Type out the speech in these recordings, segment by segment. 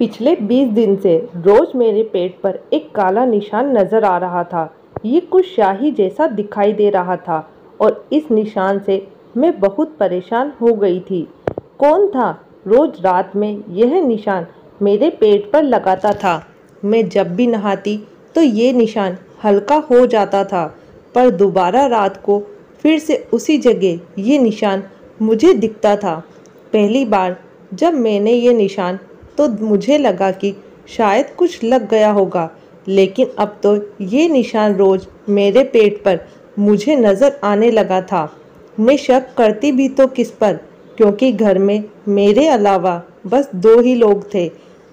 पिछले 20 दिन से रोज मेरे पेट पर एक काला निशान नजर आ रहा था। ये कुछ स्याही जैसा दिखाई दे रहा था और इस निशान से मैं बहुत परेशान हो गई थी। कौन था रोज रात में यह निशान मेरे पेट पर लगाता था? मैं जब भी नहाती तो ये निशान हल्का हो जाता था, पर दोबारा रात को फिर से उसी जगह ये निशान मुझे दिखता था। पहली बार जब मैंने ये निशान तो मुझे लगा कि शायद कुछ लग गया होगा, लेकिन अब तो ये निशान रोज मेरे पेट पर मुझे नज़र आने लगा था। मैं शक करती भी तो किस पर, क्योंकि घर में मेरे अलावा बस दो ही लोग थे,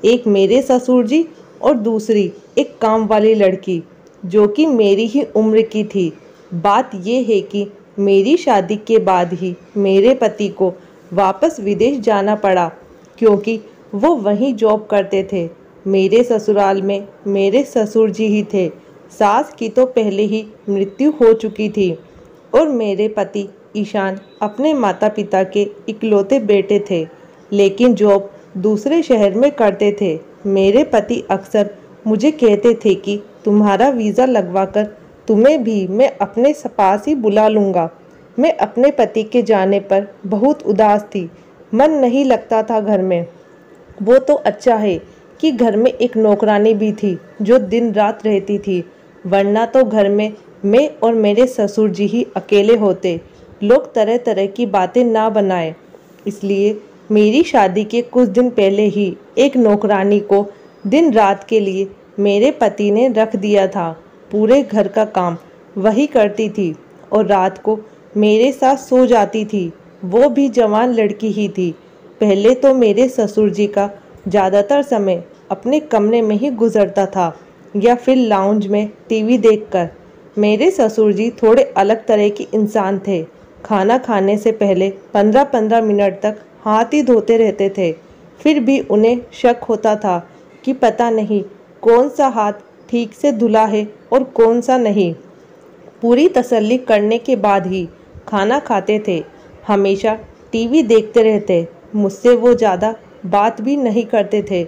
एक मेरे ससुर जी और दूसरी एक काम वाली लड़की जो कि मेरी ही उम्र की थी। बात यह है कि मेरी शादी के बाद ही मेरे पति को वापस विदेश जाना पड़ा, क्योंकि वो वहीं जॉब करते थे। मेरे ससुराल में मेरे ससुर जी ही थे। सास की तो पहले ही मृत्यु हो चुकी थी और मेरे पति ईशान अपने माता पिता के इकलौते बेटे थे, लेकिन जॉब दूसरे शहर में करते थे। मेरे पति अक्सर मुझे कहते थे कि तुम्हारा वीज़ा लगवाकर तुम्हें भी मैं अपने पास ही बुला लूँगा। मैं अपने पति के जाने पर बहुत उदास थी, मन नहीं लगता था घर में। वो तो अच्छा है कि घर में एक नौकरानी भी थी जो दिन रात रहती थी, वरना तो घर में मैं और मेरे ससुर जी ही अकेले होते। लोग तरह तरह की बातें ना बनाए, इसलिए मेरी शादी के कुछ दिन पहले ही एक नौकरानी को दिन रात के लिए मेरे पति ने रख दिया था। पूरे घर का काम वही करती थी और रात को मेरे साथ सो जाती थी। वो भी जवान लड़की ही थी। पहले तो मेरे ससुर जी का ज़्यादातर समय अपने कमरे में ही गुजरता था या फिर लाउंज में टीवी देखकर। मेरे ससुर जी थोड़े अलग तरह के इंसान थे। खाना खाने से पहले 15-15 मिनट तक हाथ ही धोते रहते थे। फिर भी उन्हें शक होता था कि पता नहीं कौन सा हाथ ठीक से धुला है और कौन सा नहीं। पूरी तसल्ली करने के बाद ही खाना खाते थे। हमेशा टीवी देखते रहते। मुझसे वो ज़्यादा बात भी नहीं करते थे,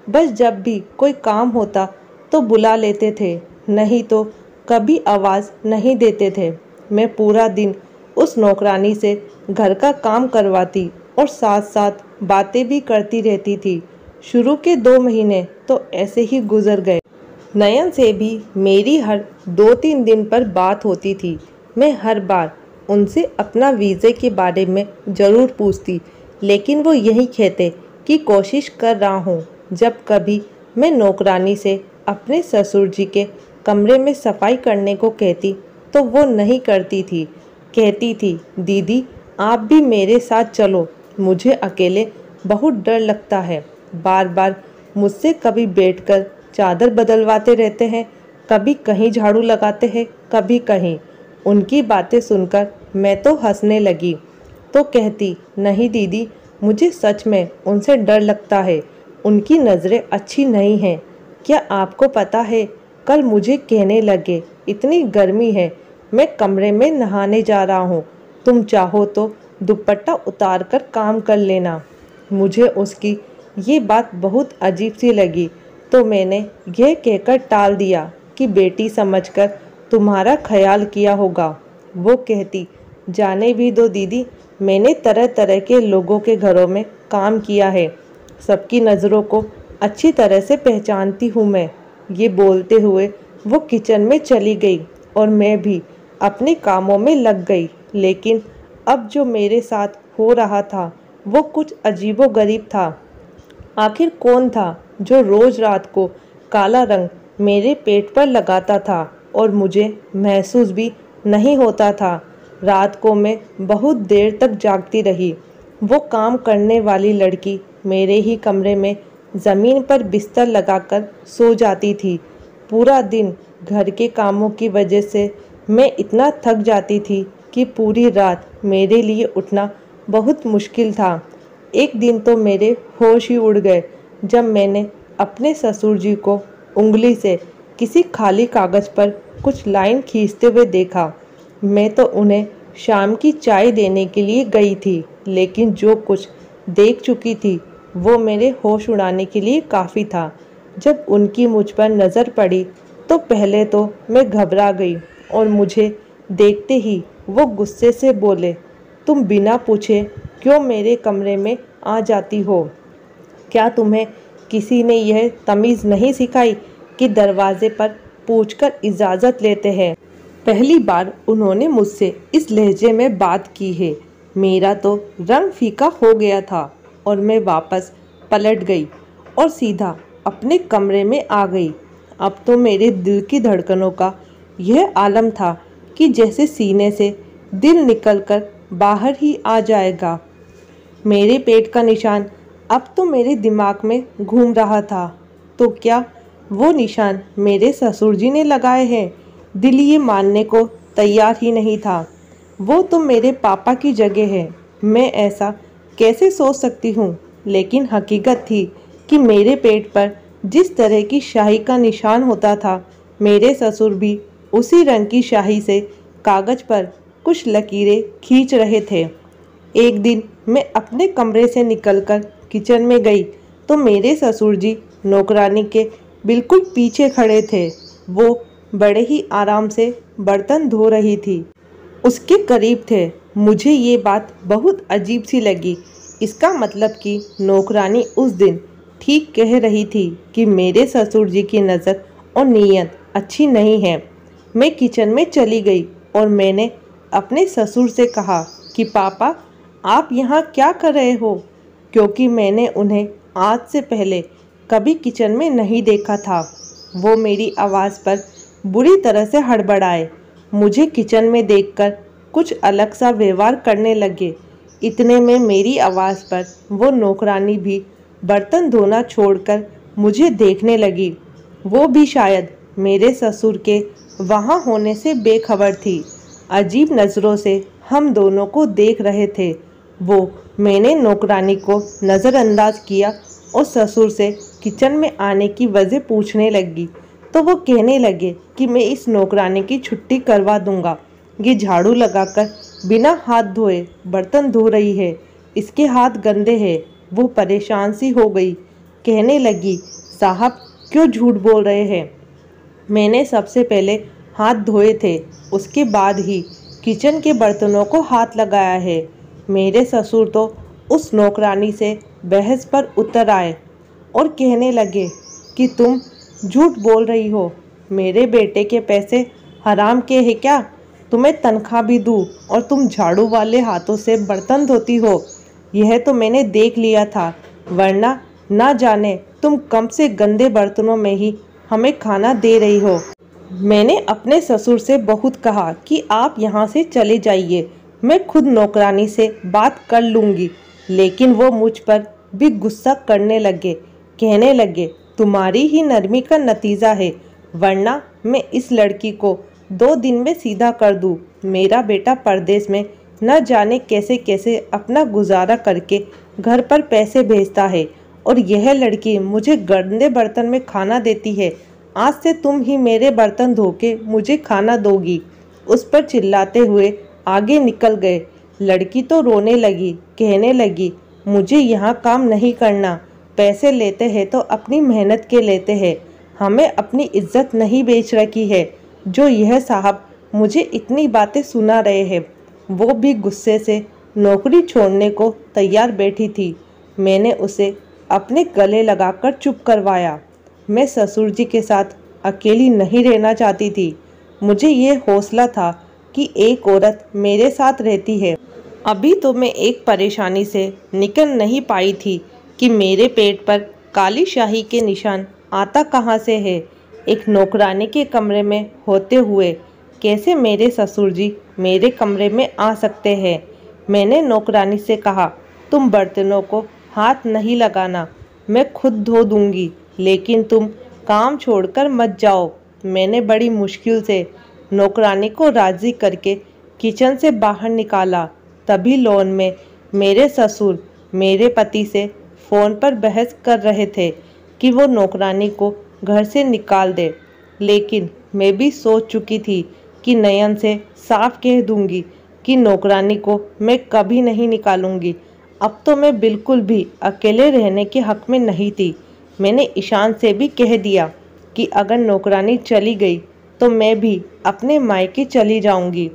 बस जब भी कोई काम होता तो बुला लेते थे, नहीं तो कभी आवाज़ नहीं देते थे। मैं पूरा दिन उस नौकरानी से घर का काम करवाती और साथ साथ बातें भी करती रहती थी। शुरू के 2 महीने तो ऐसे ही गुजर गए। नयन से भी मेरी हर 2-3 दिन पर बात होती थी। मैं हर बार उनसे अपना वीज़े के बारे में ज़रूर पूछती, लेकिन वो यही कहते कि कोशिश कर रहा हूँ। जब कभी मैं नौकरानी से अपने ससुर जी के कमरे में सफाई करने को कहती तो वो नहीं करती थी। कहती थी, दीदी आप भी मेरे साथ चलो, मुझे अकेले बहुत डर लगता है। बार बार मुझसे कभी बैठकर चादर बदलवाते रहते हैं, कभी कहीं झाड़ू लगाते हैं, कभी कहीं। उनकी बातें सुनकर मैं तो हंसने लगी, तो कहती, नहीं दीदी मुझे सच में उनसे डर लगता है, उनकी नज़रें अच्छी नहीं हैं। क्या आपको पता है, कल मुझे कहने लगे, इतनी गर्मी है, मैं कमरे में नहाने जा रहा हूँ, तुम चाहो तो दुपट्टा उतार कर काम कर लेना। मुझे उसकी ये बात बहुत अजीब सी लगी, तो मैंने यह कहकर टाल दिया कि बेटी समझकर तुम्हारा ख्याल किया होगा। वो कहती, जाने भी दो दीदी, मैंने तरह तरह के लोगों के घरों में काम किया है, सबकी नज़रों को अच्छी तरह से पहचानती हूँ मैं। ये बोलते हुए वो किचन में चली गई और मैं भी अपने कामों में लग गई। लेकिन अब जो मेरे साथ हो रहा था वो कुछ अजीबोगरीब था। आखिर कौन था जो रोज़ रात को काला रंग मेरे पेट पर लगाता था और मुझे महसूस भी नहीं होता था। रात को मैं बहुत देर तक जागती रही। वो काम करने वाली लड़की मेरे ही कमरे में ज़मीन पर बिस्तर लगाकर सो जाती थी। पूरा दिन घर के कामों की वजह से मैं इतना थक जाती थी कि पूरी रात मेरे लिए उठना बहुत मुश्किल था। एक दिन तो मेरे होश ही उड़ गए जब मैंने अपने ससुर जी को उंगली से किसी खाली कागज़ पर कुछ लाइन खींचते हुए देखा। मैं तो उन्हें शाम की चाय देने के लिए गई थी, लेकिन जो कुछ देख चुकी थी वो मेरे होश उड़ाने के लिए काफ़ी था। जब उनकी मुझ पर नज़र पड़ी तो पहले तो मैं घबरा गई और मुझे देखते ही वो गुस्से से बोले, तुम बिना पूछे क्यों मेरे कमरे में आ जाती हो? क्या तुम्हें किसी ने यह तमीज़ नहीं सिखाई कि दरवाजे पर पूछकर इजाज़त लेते हैं? पहली बार उन्होंने मुझसे इस लहजे में बात की है। मेरा तो रंग फीका हो गया था और मैं वापस पलट गई और सीधा अपने कमरे में आ गई। अब तो मेरे दिल की धड़कनों का यह आलम था कि जैसे सीने से दिल निकलकर बाहर ही आ जाएगा। मेरे पेट का निशान अब तो मेरे दिमाग में घूम रहा था। तो क्या वो निशान मेरे ससुर जी ने लगाए हैं? दिल ये मानने को तैयार ही नहीं था। वो तो मेरे पापा की जगह है। मैं ऐसा कैसे सोच सकती हूँ? लेकिन हकीकत थी कि मेरे पेट पर जिस तरह की शाही का निशान होता था, मेरे ससुर भी उसी रंग की शाही से कागज पर कुछ लकीरें खींच रहे थे। एक दिन मैं अपने कमरे से निकलकर किचन में गई तो मेरे ससुर जी नौकरानी के बिल्कुल पीछे खड़े थे। वो बड़े ही आराम से बर्तन धो रही थी। उसके करीब थे। मुझे ये बात बहुत अजीब सी लगी। इसका मतलब कि नौकरानी उस दिन ठीक कह रही थी कि मेरे ससुर जी की नज़र और नीयत अच्छी नहीं है। मैं किचन में चली गई और मैंने अपने ससुर से कहा कि पापा, आप यहाँ क्या कर रहे हो? क्योंकि मैंने उन्हें आज से पहले कभी किचन में नहीं देखा था। वो मेरी आवाज़ पर बुरी तरह से हड़बड़ाए। मुझे किचन में देखकर कुछ अलग सा व्यवहार करने लगे। इतने में मेरी आवाज़ पर वो नौकरानी भी बर्तन धोना छोड़कर मुझे देखने लगी। वो भी शायद मेरे ससुर के वहाँ होने से बेखबर थी। अजीब नज़रों से हम दोनों को देख रहे थे। मैंने नौकरानी को नज़रअंदाज किया और ससुर से किचन में आने की वजह पूछने लगी तो वो कहने लगे कि मैं इस नौकरानी की छुट्टी करवा दूंगा। ये झाड़ू लगाकर बिना हाथ धोए बर्तन धो रही है, इसके हाथ गंदे हैं। वो परेशान सी हो गई, कहने लगी, साहब क्यों झूठ बोल रहे हैं? मैंने सबसे पहले हाथ धोए थे, उसके बाद ही किचन के बर्तनों को हाथ लगाया है। मेरे ससुर तो उस नौकरानी से बहस पर उतर आए और कहने लगे कि तुम झूठ बोल रही हो। मेरे बेटे के पैसे हराम के हैं क्या? तुम्हें तनख्वाह भी दूँ और तुम झाड़ू वाले हाथों से बर्तन धोती हो। यह तो मैंने देख लिया था, वरना ना जाने तुम कम से गंदे बर्तनों में ही हमें खाना दे रही हो। मैंने अपने ससुर से बहुत कहा कि आप यहाँ से चले जाइए, मैं खुद नौकरानी से बात कर लूँगी, लेकिन वो मुझ पर भी गुस्सा करने लगे। कहने लगे, तुम्हारी ही नरमी का नतीजा है, वरना मैं इस लड़की को 2 दिन में सीधा कर दूँ। मेरा बेटा परदेश में न जाने कैसे कैसे अपना गुजारा करके घर पर पैसे भेजता है और यह लड़की मुझे गंदे बर्तन में खाना देती है। आज से तुम ही मेरे बर्तन धो के मुझे खाना दोगी। उस पर चिल्लाते हुए आगे निकल गए। लड़की तो रोने लगी, कहने लगी, मुझे यहाँ काम नहीं करना, पैसे लेते हैं तो अपनी मेहनत के लेते हैं, हमें अपनी इज्जत नहीं बेच रखी है जो यह साहब मुझे इतनी बातें सुना रहे हैं। वो भी गुस्से से नौकरी छोड़ने को तैयार बैठी थी। मैंने उसे अपने गले लगाकर चुप करवाया। मैं ससुर जी के साथ अकेली नहीं रहना चाहती थी। मुझे ये हौसला था कि एक औरत मेरे साथ रहती है। अभी तो मैं एक परेशानी से निकल नहीं पाई थी कि मेरे पेट पर काली शाही के निशान आता कहाँ से है। एक नौकरानी के कमरे में होते हुए कैसे मेरे ससुर जी मेरे कमरे में आ सकते हैं? मैंने नौकरानी से कहा, तुम बर्तनों को हाथ नहीं लगाना, मैं खुद धो दूंगी, लेकिन तुम काम छोड़कर मत जाओ। मैंने बड़ी मुश्किल से नौकरानी को राज़ी करके किचन से बाहर निकाला। तभी लॉन में मेरे ससुर मेरे पति से फ़ोन पर बहस कर रहे थे कि वो नौकरानी को घर से निकाल दे, लेकिन मैं भी सोच चुकी थी कि नयन से साफ कह दूंगी कि नौकरानी को मैं कभी नहीं निकालूंगी। अब तो मैं बिल्कुल भी अकेले रहने के हक में नहीं थी। मैंने ईशान से भी कह दिया कि अगर नौकरानी चली गई तो मैं भी अपने मायके चली जाऊंगी।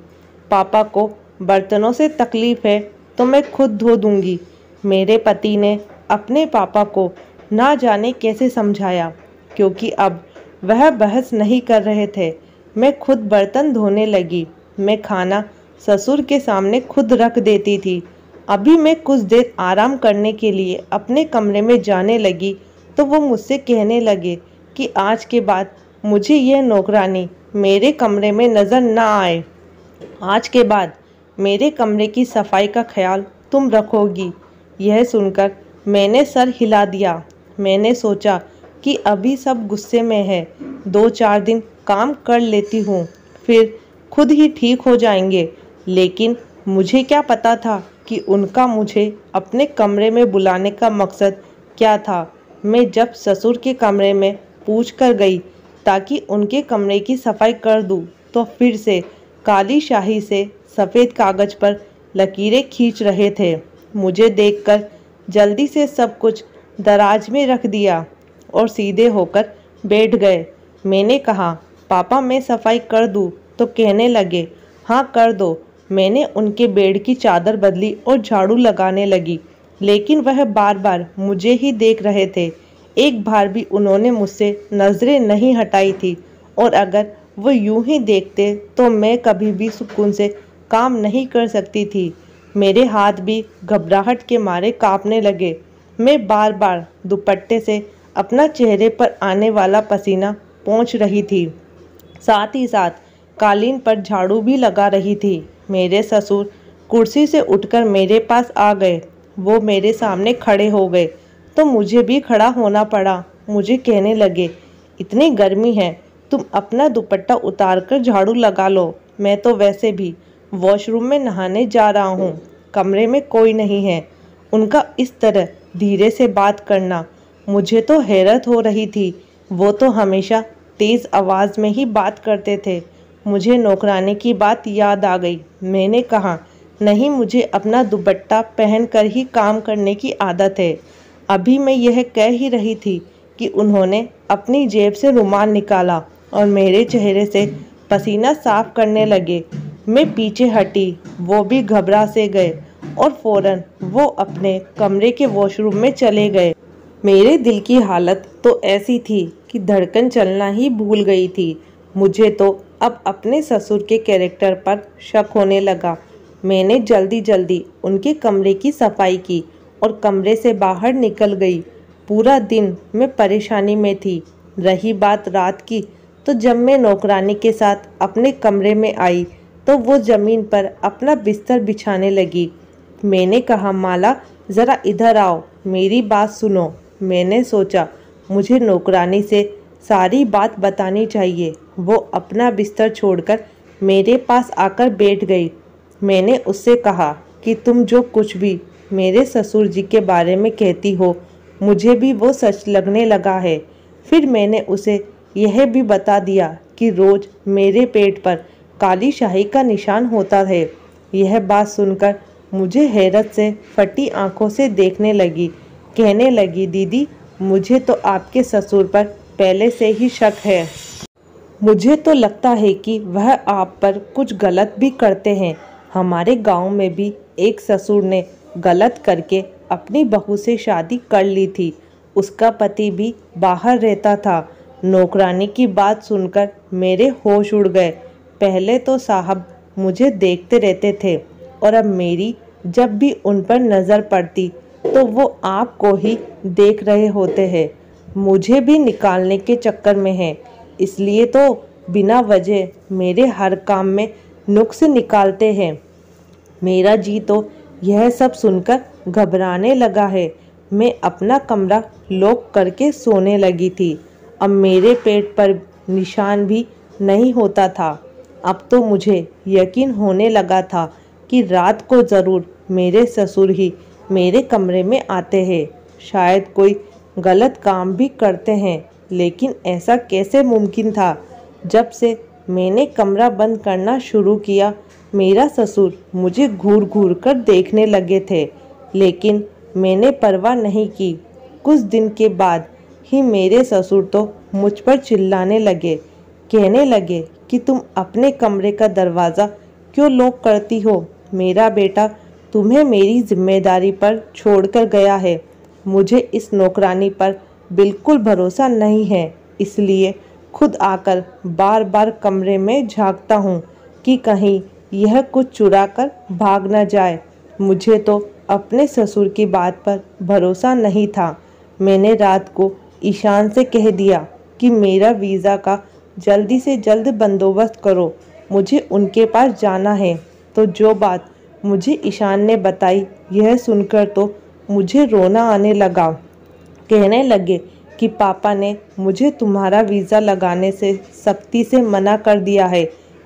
पापा को बर्तनों से तकलीफ़ है तो मैं खुद धो दूंगी। मेरे पति ने अपने पापा को ना जाने कैसे समझाया, क्योंकि अब वह बहस नहीं कर रहे थे। मैं खुद बर्तन धोने लगी। मैं खाना ससुर के सामने खुद रख देती थी। अभी मैं कुछ देर आराम करने के लिए अपने कमरे में जाने लगी तो वो मुझसे कहने लगे कि आज के बाद मुझे यह नौकरानी मेरे कमरे में नज़र ना आए। आज के बाद मेरे कमरे की सफाई का ख्याल तुम रखोगी। यह सुनकर मैंने सर हिला दिया। मैंने सोचा कि अभी सब गुस्से में है, 2-4 दिन काम कर लेती हूँ, फिर खुद ही ठीक हो जाएंगे। लेकिन मुझे क्या पता था कि उनका मुझे अपने कमरे में बुलाने का मकसद क्या था। मैं जब ससुर के कमरे में पूछ कर गई ताकि उनके कमरे की सफाई कर दूँ, तो फिर से काली शाही से सफ़ेद कागज़ पर लकीरें खींच रहे थे। मुझे देखकर जल्दी से सब कुछ दराज में रख दिया और सीधे होकर बैठ गए। मैंने कहा, पापा मैं सफाई कर दूँ? तो कहने लगे, हाँ कर दो। मैंने उनके बेड की चादर बदली और झाड़ू लगाने लगी, लेकिन वह बार बार मुझे ही देख रहे थे। एक बार भी उन्होंने मुझसे नज़रें नहीं हटाई थी, और अगर वो यूं ही देखते तो मैं कभी भी सुकून से काम नहीं कर सकती थी। मेरे हाथ भी घबराहट के मारे कांपने लगे। मैं बार बार दुपट्टे से अपना चेहरे पर आने वाला पसीना पोंछ रही थी, साथ ही साथ कालीन पर झाड़ू भी लगा रही थी। मेरे ससुर कुर्सी से उठकर मेरे पास आ गए। वो मेरे सामने खड़े हो गए तो मुझे भी खड़ा होना पड़ा। मुझे कहने लगे, इतनी गर्मी है, तुम अपना दुपट्टा उतार कर झाड़ू लगा लो। मैं तो वैसे भी वॉशरूम में नहाने जा रहा हूँ, कमरे में कोई नहीं है। उनका इस तरह धीरे से बात करना मुझे तो हैरत हो रही थी। वो तो हमेशा तेज़ आवाज़ में ही बात करते थे। मुझे नौकरानी की बात याद आ गई। मैंने कहा, नहीं, मुझे अपना दुपट्टा पहनकर ही काम करने की आदत है। अभी मैं यह कह ही रही थी कि उन्होंने अपनी जेब से रुमाल निकाला और मेरे चेहरे से पसीना साफ करने लगे। मैं पीछे हटी, वो भी घबरा से गए और फौरन वो अपने कमरे के वॉशरूम में चले गए। मेरे दिल की हालत तो ऐसी थी कि धड़कन चलना ही भूल गई थी। मुझे तो अब अपने ससुर के कैरेक्टर पर शक होने लगा। मैंने जल्दी जल्दी उनके कमरे की सफाई की और कमरे से बाहर निकल गई। पूरा दिन मैं परेशानी में थी। रही बात रात की, तो जब मैं नौकरानी के साथ अपने कमरे में आई तो वो ज़मीन पर अपना बिस्तर बिछाने लगी। मैंने कहा, माला ज़रा इधर आओ, मेरी बात सुनो। मैंने सोचा मुझे नौकरानी से सारी बात बतानी चाहिए। वो अपना बिस्तर छोड़कर मेरे पास आकर बैठ गई। मैंने उससे कहा कि तुम जो कुछ भी मेरे ससुर जी के बारे में कहती हो, मुझे भी वो सच लगने लगा है। फिर मैंने उसे यह भी बता दिया कि रोज़ मेरे पेट पर काली शाही का निशान होता है। यह बात सुनकर मुझे हैरत से फटी आंखों से देखने लगी। कहने लगी, दीदी मुझे तो आपके ससुर पर पहले से ही शक है। मुझे तो लगता है कि वह आप पर कुछ गलत भी करते हैं। हमारे गांव में भी एक ससुर ने गलत करके अपनी बहू से शादी कर ली थी। उसका पति भी बाहर रहता था। नौकरानी की बात सुनकर मेरे होश उड़ गए। पहले तो साहब मुझे देखते रहते थे, और अब मेरी जब भी उन पर नज़र पड़ती तो वो आपको ही देख रहे होते हैं। मुझे भी निकालने के चक्कर में हैं, इसलिए तो बिना वजह मेरे हर काम में नुक्स निकालते हैं। मेरा जी तो यह सब सुनकर घबराने लगा है। मैं अपना कमरा लॉक करके सोने लगी थी। अब मेरे पेट पर निशान भी नहीं होता था। अब तो मुझे यकीन होने लगा था कि रात को ज़रूर मेरे ससुर ही मेरे कमरे में आते हैं। शायद कोई गलत काम भी करते हैं, लेकिन ऐसा कैसे मुमकिन था? जब से मैंने कमरा बंद करना शुरू किया, मेरा ससुर मुझे घूर घूर कर देखने लगे थे। लेकिन मैंने परवाह नहीं की। कुछ दिन के बाद ही मेरे ससुर तो मुझ पर चिल्लाने लगे, कहने लगे कि तुम अपने कमरे का दरवाज़ा क्यों लॉक करती हो? मेरा बेटा तुम्हें मेरी जिम्मेदारी पर छोड़कर गया है। मुझे इस नौकरानी पर बिल्कुल भरोसा नहीं है, इसलिए खुद आकर बार बार कमरे में झांकता हूँ कि कहीं यह कुछ चुरा कर भाग न जाए। मुझे तो अपने ससुर की बात पर भरोसा नहीं था। मैंने रात को ईशान से कह दिया कि मेरा वीज़ा का जल्दी से जल्द बंदोबस्त करो, मुझे उनके पास जाना है। तो जो बात मुझे ईशान ने बताई, यह सुनकर तो मुझे रोना आने लगा। कहने लगे कि पापा ने मुझे तुम्हारा वीज़ा लगाने से सख्ती से मना कर दिया है।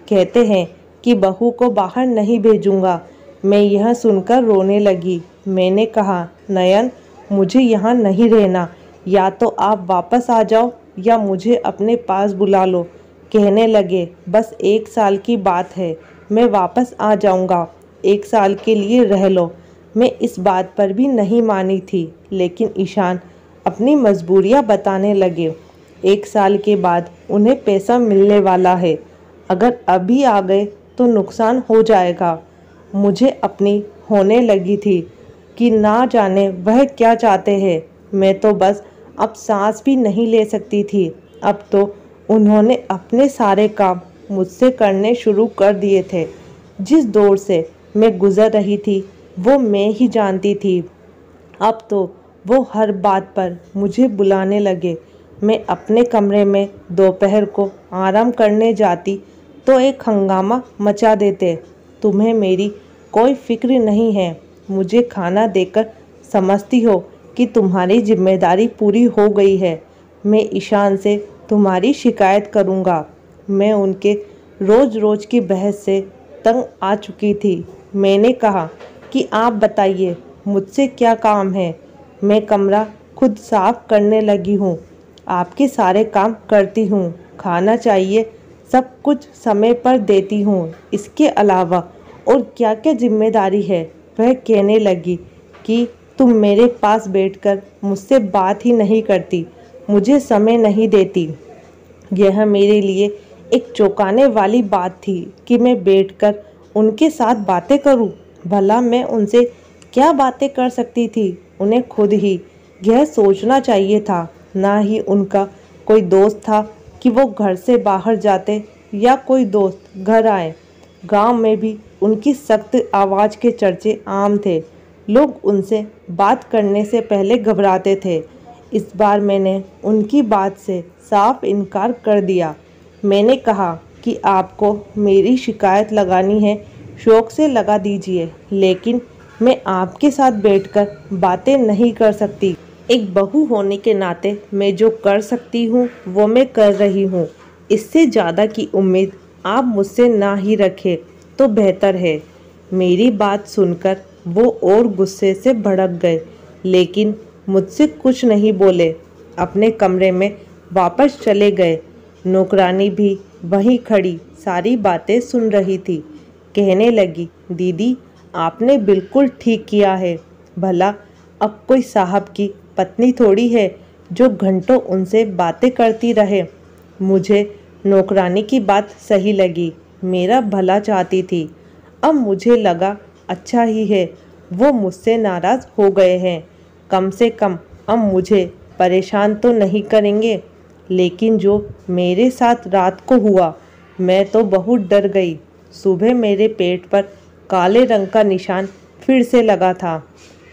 कहते हैं कि बहू को बाहर नहीं भेजूंगा। मैं यह सुनकर रोने लगी। मैंने कहा, नयन मुझे यहाँ नहीं रहना, या तो आप वापस आ जाओ या मुझे अपने पास बुला लो। कहने लगे बस 1 साल की बात है, मैं वापस आ जाऊँगा, 1 साल के लिए रह लो। मैं इस बात पर भी नहीं मानी थी, लेकिन ईशान अपनी मजबूरियां बताने लगे। 1 साल के बाद उन्हें पैसा मिलने वाला है, अगर अभी आ गए तो नुकसान हो जाएगा। मुझे अपनी होने लगी थी कि ना जाने वह क्या चाहते हैं। मैं तो बस अब सांस भी नहीं ले सकती थी। अब तो उन्होंने अपने सारे काम मुझसे करने शुरू कर दिए थे। जिस दौर से मैं गुजर रही थी वो मैं ही जानती थी। अब तो वो हर बात पर मुझे बुलाने लगे। मैं अपने कमरे में दोपहर को आराम करने जाती तो एक हंगामा मचा देते। तुम्हें मेरी कोई फिक्र नहीं है, मुझे खाना देकर समझती हो कि तुम्हारी जिम्मेदारी पूरी हो गई है। मैं ईशान से तुम्हारी शिकायत करूँगा। मैं उनके रोज़ रोज़ की बहस से तंग आ चुकी थी। मैंने कहा कि आप बताइए मुझसे क्या काम है। मैं कमरा खुद साफ करने लगी हूँ, आपके सारे काम करती हूँ, खाना चाहिए सब कुछ समय पर देती हूँ। इसके अलावा और क्या क्या जिम्मेदारी है? वह कहने लगी कि तुम मेरे पास बैठकर मुझसे बात ही नहीं करती, मुझे समय नहीं देती। यह मेरे लिए एक चौंकाने वाली बात थी कि मैं बैठकर उनके साथ बातें करूं। भला मैं उनसे क्या बातें कर सकती थी? उन्हें खुद ही यह सोचना चाहिए था। ना ही उनका कोई दोस्त था कि वो घर से बाहर जाते या कोई दोस्त घर आए। गांव में भी उनकी सख्त आवाज़ के चर्चे आम थे। लोग उनसे बात करने से पहले घबराते थे। इस बार मैंने उनकी बात से साफ इनकार कर दिया। मैंने कहा कि आपको मेरी शिकायत लगानी है, शौक से लगा दीजिए, लेकिन मैं आपके साथ बैठकर बातें नहीं कर सकती। एक बहू होने के नाते मैं जो कर सकती हूँ वो मैं कर रही हूँ। इससे ज़्यादा की उम्मीद आप मुझसे ना ही रखें तो बेहतर है। मेरी बात सुनकर वो और गुस्से से भड़क गए, लेकिन मुझसे कुछ नहीं बोले। अपने कमरे में वापस चले गए। नौकरानी भी वहीं खड़ी सारी बातें सुन रही थी। कहने लगी, दीदी आपने बिल्कुल ठीक किया है। भला अब कोई साहब की पत्नी थोड़ी है जो घंटों उनसे बातें करती रहे। मुझे नौकरानी की बात सही लगी, मेरा भला चाहती थी। अब मुझे लगा अच्छा ही है वो मुझसे नाराज़ हो गए हैं। कम से कम अब मुझे परेशान तो नहीं करेंगे। लेकिन जो मेरे साथ रात को हुआ, मैं तो बहुत डर गई। सुबह मेरे पेट पर काले रंग का निशान फिर से लगा था।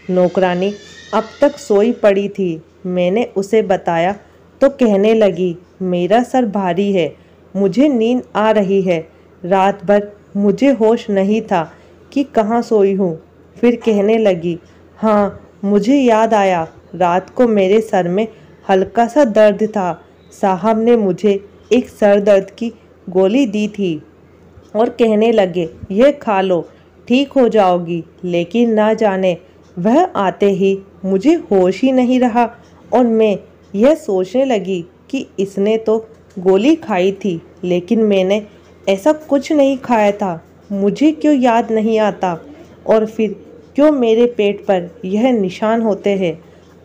नौकरानी अब तक सोई पड़ी थी। मैंने उसे बताया तो कहने लगी, मेरा सर भारी है, मुझे नींद आ रही है। रात भर मुझे होश नहीं था कि कहाँ सोई हूँ। फिर कहने लगी, हाँ मुझे याद आया, रात को मेरे सर में हल्का सा दर्द था। साहब ने मुझे एक सर दर्द की गोली दी थी और कहने लगे, यह खा लो, ठीक हो जाओगी। लेकिन ना जाने वह आते ही मुझे होश ही नहीं रहा और मैं यह सोचने लगी कि इसने तो गोली खाई थी, लेकिन मैंने ऐसा कुछ नहीं खाया था, मुझे क्यों याद नहीं आता। और फिर क्यों मेरे पेट पर यह निशान होते हैं।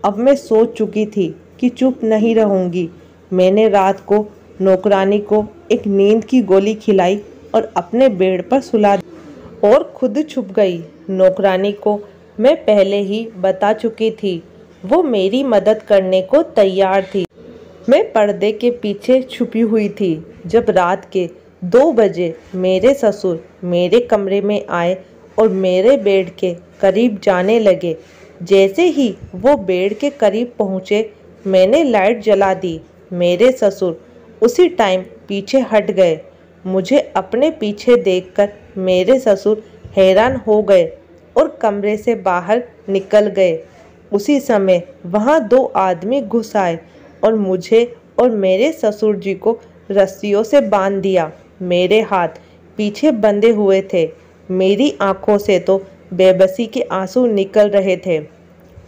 अब मैं सोच चुकी थी कि चुप नहीं रहूँगी। मैंने रात को नौकरानी को एक नींद की गोली खिलाई और अपने बेड पर सुला दी और खुद छुप गई। नौकरानी को मैं पहले ही बता चुकी थी। वो मेरी मदद करने को तैयार थी। मैं पर्दे के पीछे छुपी हुई थी। जब रात के 2 बजे मेरे ससुर मेरे कमरे में आए और मेरे बेड के करीब जाने लगे। जैसे ही वो बेड के करीब पहुँचे, मैंने लाइट जला दी। मेरे ससुर उसी टाइम पीछे हट गए। मुझे अपने पीछे देखकर मेरे ससुर हैरान हो गए और कमरे से बाहर निकल गए। उसी समय वहाँ 2 आदमी घुस आए और मुझे और मेरे ससुर जी को रस्सियों से बांध दिया। मेरे हाथ पीछे बंधे हुए थे। मेरी आंखों से तो बेबसी के आंसू निकल रहे थे।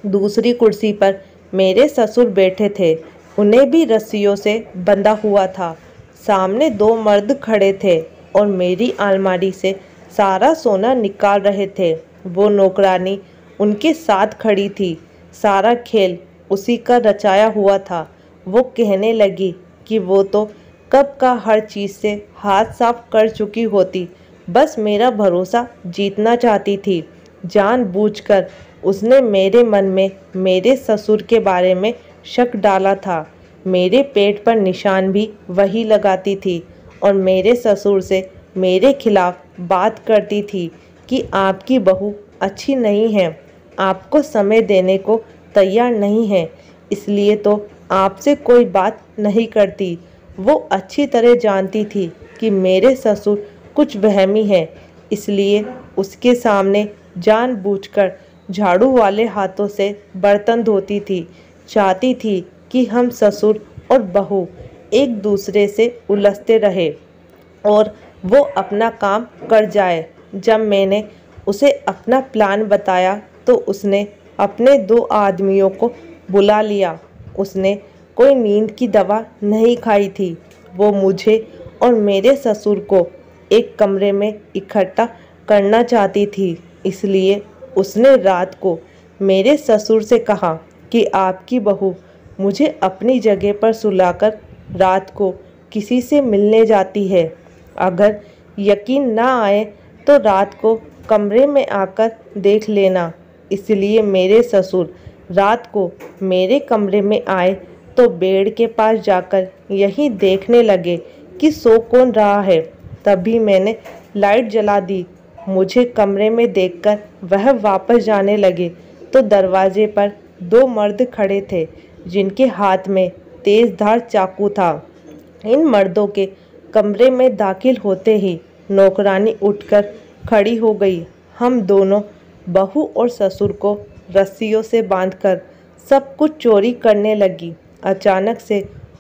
दूसरी कुर्सी पर मेरे ससुर बैठे थे। उन्हें भी रस्सियों से बंधा हुआ था। सामने 2 मर्द खड़े थे और मेरी अलमारी से सारा सोना निकाल रहे थे। वो नौकरानी उनके साथ खड़ी थी। सारा खेल उसी का रचाया हुआ था। वो कहने लगी कि वो तो कब का हर चीज़ से हाथ साफ कर चुकी होती, बस मेरा भरोसा जीतना चाहती थी। जानबूझकर उसने मेरे मन में मेरे ससुर के बारे में शक डाला था। मेरे पेट पर निशान भी वही लगाती थी और मेरे ससुर से मेरे खिलाफ बात करती थी कि आपकी बहू अच्छी नहीं है, आपको समय देने को तैयार नहीं है, इसलिए तो आपसे कोई बात नहीं करती। वो अच्छी तरह जानती थी कि मेरे ससुर कुछ वहमी है, इसलिए उसके सामने जानबूझकर झाड़ू वाले हाथों से बर्तन धोती थी। चाहती थी कि हम ससुर और बहू एक दूसरे से उलझते रहे और वो अपना काम कर जाए। जब मैंने उसे अपना प्लान बताया तो उसने अपने 2 आदमियों को बुला लिया। उसने कोई नींद की दवा नहीं खाई थी। वो मुझे और मेरे ससुर को एक कमरे में इकट्ठा करना चाहती थी, इसलिए उसने रात को मेरे ससुर से कहा कि आपकी बहू मुझे अपनी जगह पर सुलाकर रात को किसी से मिलने जाती है। अगर यकीन ना आए तो रात को कमरे में आकर देख लेना। इसलिए मेरे ससुर रात को मेरे कमरे में आए तो बेड के पास जाकर यही देखने लगे कि सो कौन रहा है। तभी मैंने लाइट जला दी। मुझे कमरे में देखकर वह वापस जाने लगे तो दरवाजे पर 2 मर्द खड़े थे जिनके हाथ में तेज़धार चाकू था। इन मर्दों के कमरे में दाखिल होते ही नौकरानी उठकर खड़ी हो गई। हम दोनों बहू और ससुर को रस्सियों से बांधकर सब कुछ चोरी करने लगी। अचानक से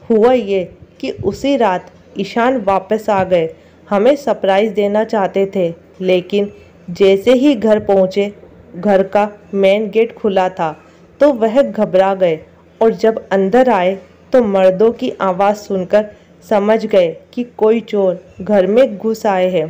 हुआ ये कि उसी रात ईशान वापस आ गए। हमें सरप्राइज़ देना चाहते थे, लेकिन जैसे ही घर पहुँचे, घर का मेन गेट खुला था तो वह घबरा गए और जब अंदर आए तो मर्दों की आवाज़ सुनकर समझ गए कि कोई चोर घर में घुस आए हैं।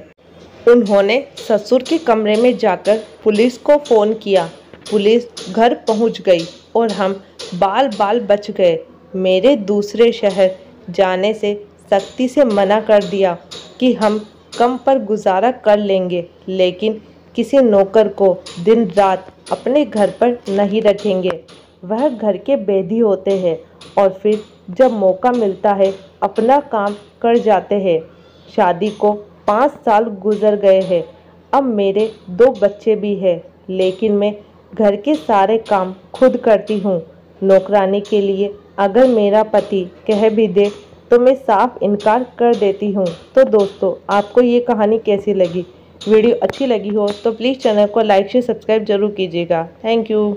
उन्होंने ससुर के कमरे में जाकर पुलिस को फ़ोन किया। पुलिस घर पहुंच गई और हम बाल बाल बच गए। मेरे दूसरे शहर जाने से सख्ती से मना कर दिया कि हम कम पर गुजारा कर लेंगे, लेकिन किसी नौकर को दिन रात अपने घर पर नहीं रखेंगे। वह घर के बैदी होते हैं और फिर जब मौका मिलता है अपना काम कर जाते हैं। शादी को 5 साल गुजर गए हैं। अब मेरे 2 बच्चे भी हैं, लेकिन मैं घर के सारे काम खुद करती हूँ। नौकरानी के लिए अगर मेरा पति कह भी दे तो मैं साफ इनकार कर देती हूँ। तो दोस्तों, आपको ये कहानी कैसी लगी? वीडियो अच्छी लगी हो तो प्लीज़ चैनल को लाइक शेयर सब्सक्राइब जरूर कीजिएगा। Thank you.